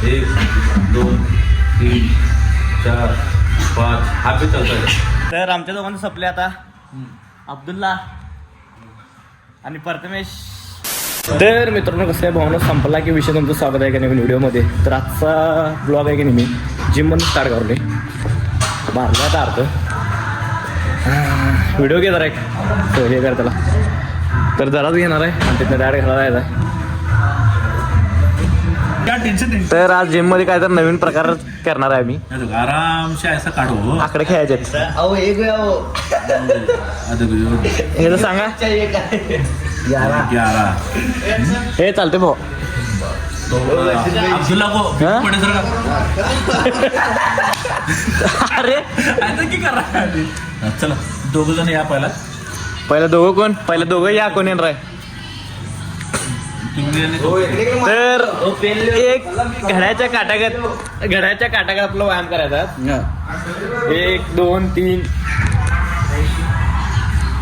1 2 3 4 5 हात बी चालतोय. तर आमच्या दोघांचं संपले आता. अब्दुल्ला आणि प्रथमेश. तर मित्रांनो कसं आहे, भावना संपला की विषय तुमचं स्वागत आहे का नाही व्हिडिओमध्ये. तर आजचा ब्लॉग आहे की नाही, मी जिममधून स्टार्ट करले मारला आता अर्थ व्हिडिओ घे जरा एक तो हे कर त्याला. तर जराच घेणार आहे आणि तिथं डायरेक्ट घालायला जायचं आहे. तर आज जिम मध्ये काय तर नवीन प्रकार करणार आहे मी. आराम से ऐसा काढू आकडे खेळायचे हे तर सांगा. 11 हे चालते भाऊ. अब्दुल्ला को पड़े सर अरे ऐसा की कर रहा है. चला दोघ जण या पहिला दोघं कोण, पहिला दोघं या कोण येणार आहे. तर एक घड्याच्या काटागत आपला व्यायाम करायचा. 1 2 3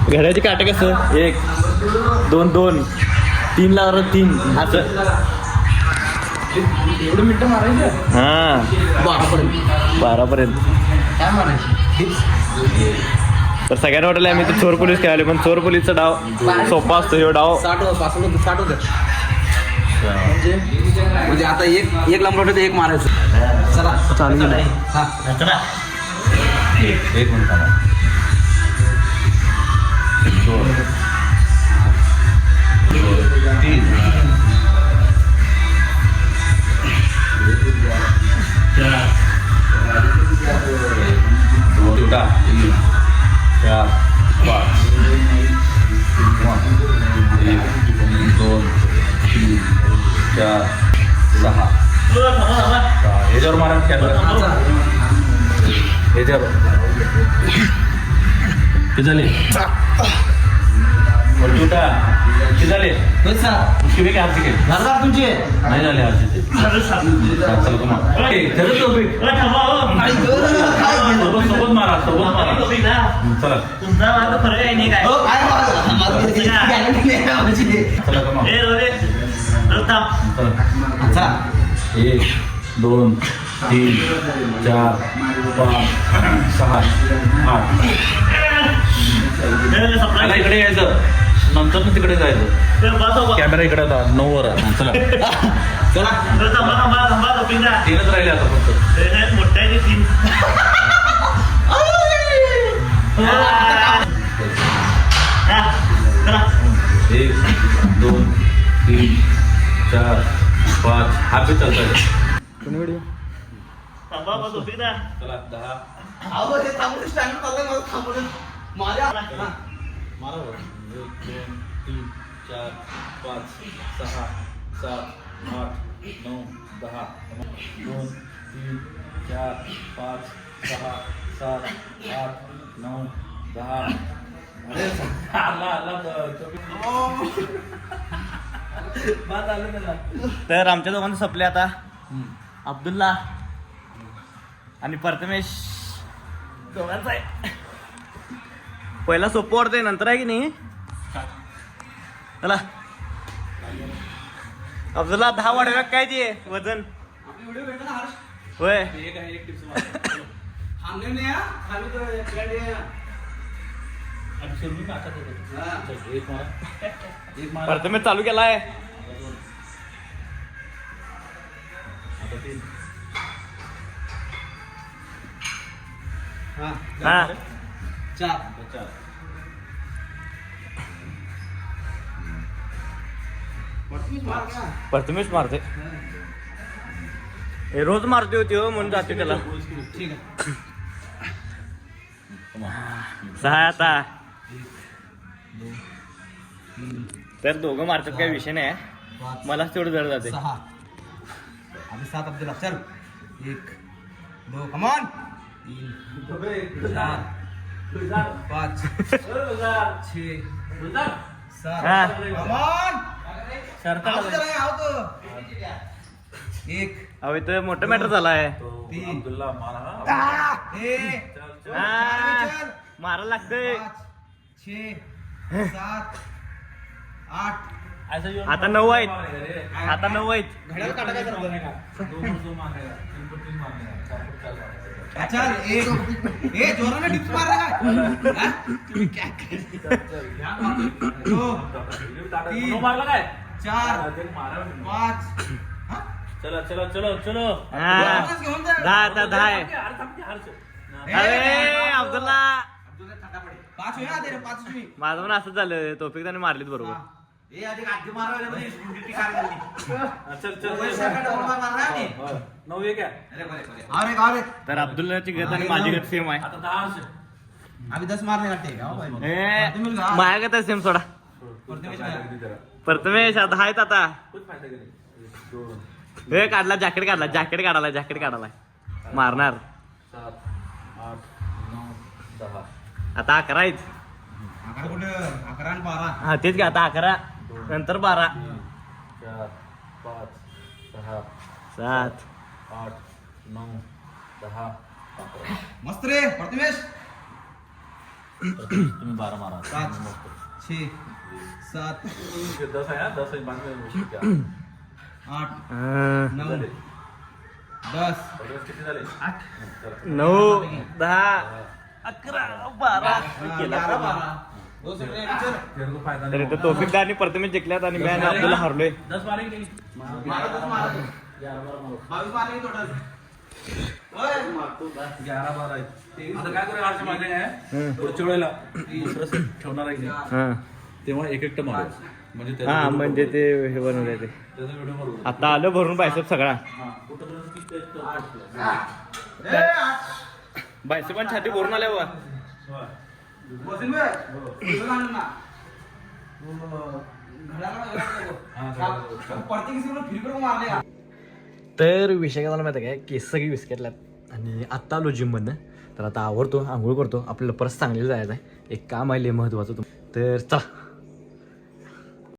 घड्याचे काटे कसं 1 2 2 3 ला 3 असं. एवढं मिनिटं मारायचं. हां 12 पर्यंत काय मारायचं. तर सगळ्यांना वाटलं आम्ही तर चोर पोलीस खेळाले, पण चोर पोलीसचा डाव सोपा असतो. ह्यो डाव 60 म्हणजे आता एक लांब तर एक मारायचं. चला चालू नाही. चला एक मिनिट थांबा. 2 3 4 5 1 2 3 4 6 ह्याच्यावर मारा. ह्याच्यावर किती झाले किती झाले किती काय आरती तुमचे नाही झाले आरती. चला सोबत मारा चला. तुमचा माझा फरक आहे नाही काय. चला 1 2 3 4 5 6 8 इकडे यायचं. नंतर तिकडे जायचं. कॅमेरा इकडे होता 9 वर. चला तीनच राहिले आता फक्त. मोठ्या 3 1 2 3 4 5 हात बी चालतोय. चला 10 मारा 1 2 3 4 5 6 7 8 9 10 2 3 4 5 6 7 8 9 10. अरे तर आमच्या दोघांचं संपले आता. अब्दुल्ला आणि प्रथमेश दोघांचं आहे. पहिला सोपं वाटतंय, नंतर आहे की नाही. चला अब्दुल्ला 10 वाढव्या काय ते वजन होय. प्रथमेश चालू केलाय. हा 4 प्रथमेश मारते. हे रोज मारते होती हो, म्हणून जाते त्याला. ठीक आहे 6 आता. तर दोघं मारतात काही विषय नाही. मलाच तेवढं जड जाते. 6 आम्ही 7 अब्दुल्ला. चल 1 2 कमॉन 3 4 5 6 7 कमॉन. अहो इथं मोठं मॅटर झाला आहे. मारायला लागतंय. 6 7 8 आता 9 आहेत. आता 9 आहेत. घड्याळ काटा काय करतो जोराने डिप्स मारला काय 4 5 चला चला चलो चलो. घेऊन जा 10 आता 10 आहे. अरे अब्दुल्ला 5 होया दे रे 5 तुम्ही माझं पण असंच झालं. तोफिक त्याने मारलीत बरोबर. ए आधी गाडी मारवायला मध्ये ड्युटी काढली चल चल मारला नी 9 एक आहे. अरे तर अब्दुल्लाची गत आणि माझी गत सेम आहे. आता 10 वर्ष. आम्ही 10 मारले वाटते माझ्या गत सेम सोडा. प्रथमेश आता आहेत आता. खूप फायदा केला. दोन हे काढला जॅकेट काढायला मारणार. 7 8 9 10. आता 11 आहेत. 11 कुठे 11 आणि 12 हा तेच का आता 11 नंतर 12 4 5 6 7 8 9 10 11. मस्त रे प्रथमेश तुम्ही 12 मारा. 5 6 7 10 आहे. 10 आहे. बाकी 8 अं, 9 10 किती झाले? 9 10 11 12 केला. 2 सेकंड फायदा तर इथं तोफिकदा आणि प्रथमेश जिंकल्यात आणि मी आणि अब्दुल्ला हरलोय. 10 मारे की 22 मारले टोटल 11 12 आहे. आता काय करूया आजच्या मागे आहे पुढच्या वेळेला दुसरं set ठेवणार आहे की नाही? हा तेव्हा एक एकटं मारू म्हणजे त्याचा हा video म्हणजे करू. ते हे बनवलंय ते. त्याचा व्हिडिओ मारू. आता आलं भरून बायसेप सगळा. हा, कुठं तर किती आहे तो? बायसेप पण छाती भरून आल्या बघा. बसून बे बसून आणून ना प्रत्येक फिरकर मारले तर विषय काय माहिती काय केस सगळी विस्कटल्यात आणि आत्ता आलो जिममधनं. तर आता आवरतो आंघोळ करतो. आपल्याला परत सांगलीला जायचं आहे. एक काम आहे लय महत्वाचं. तर चला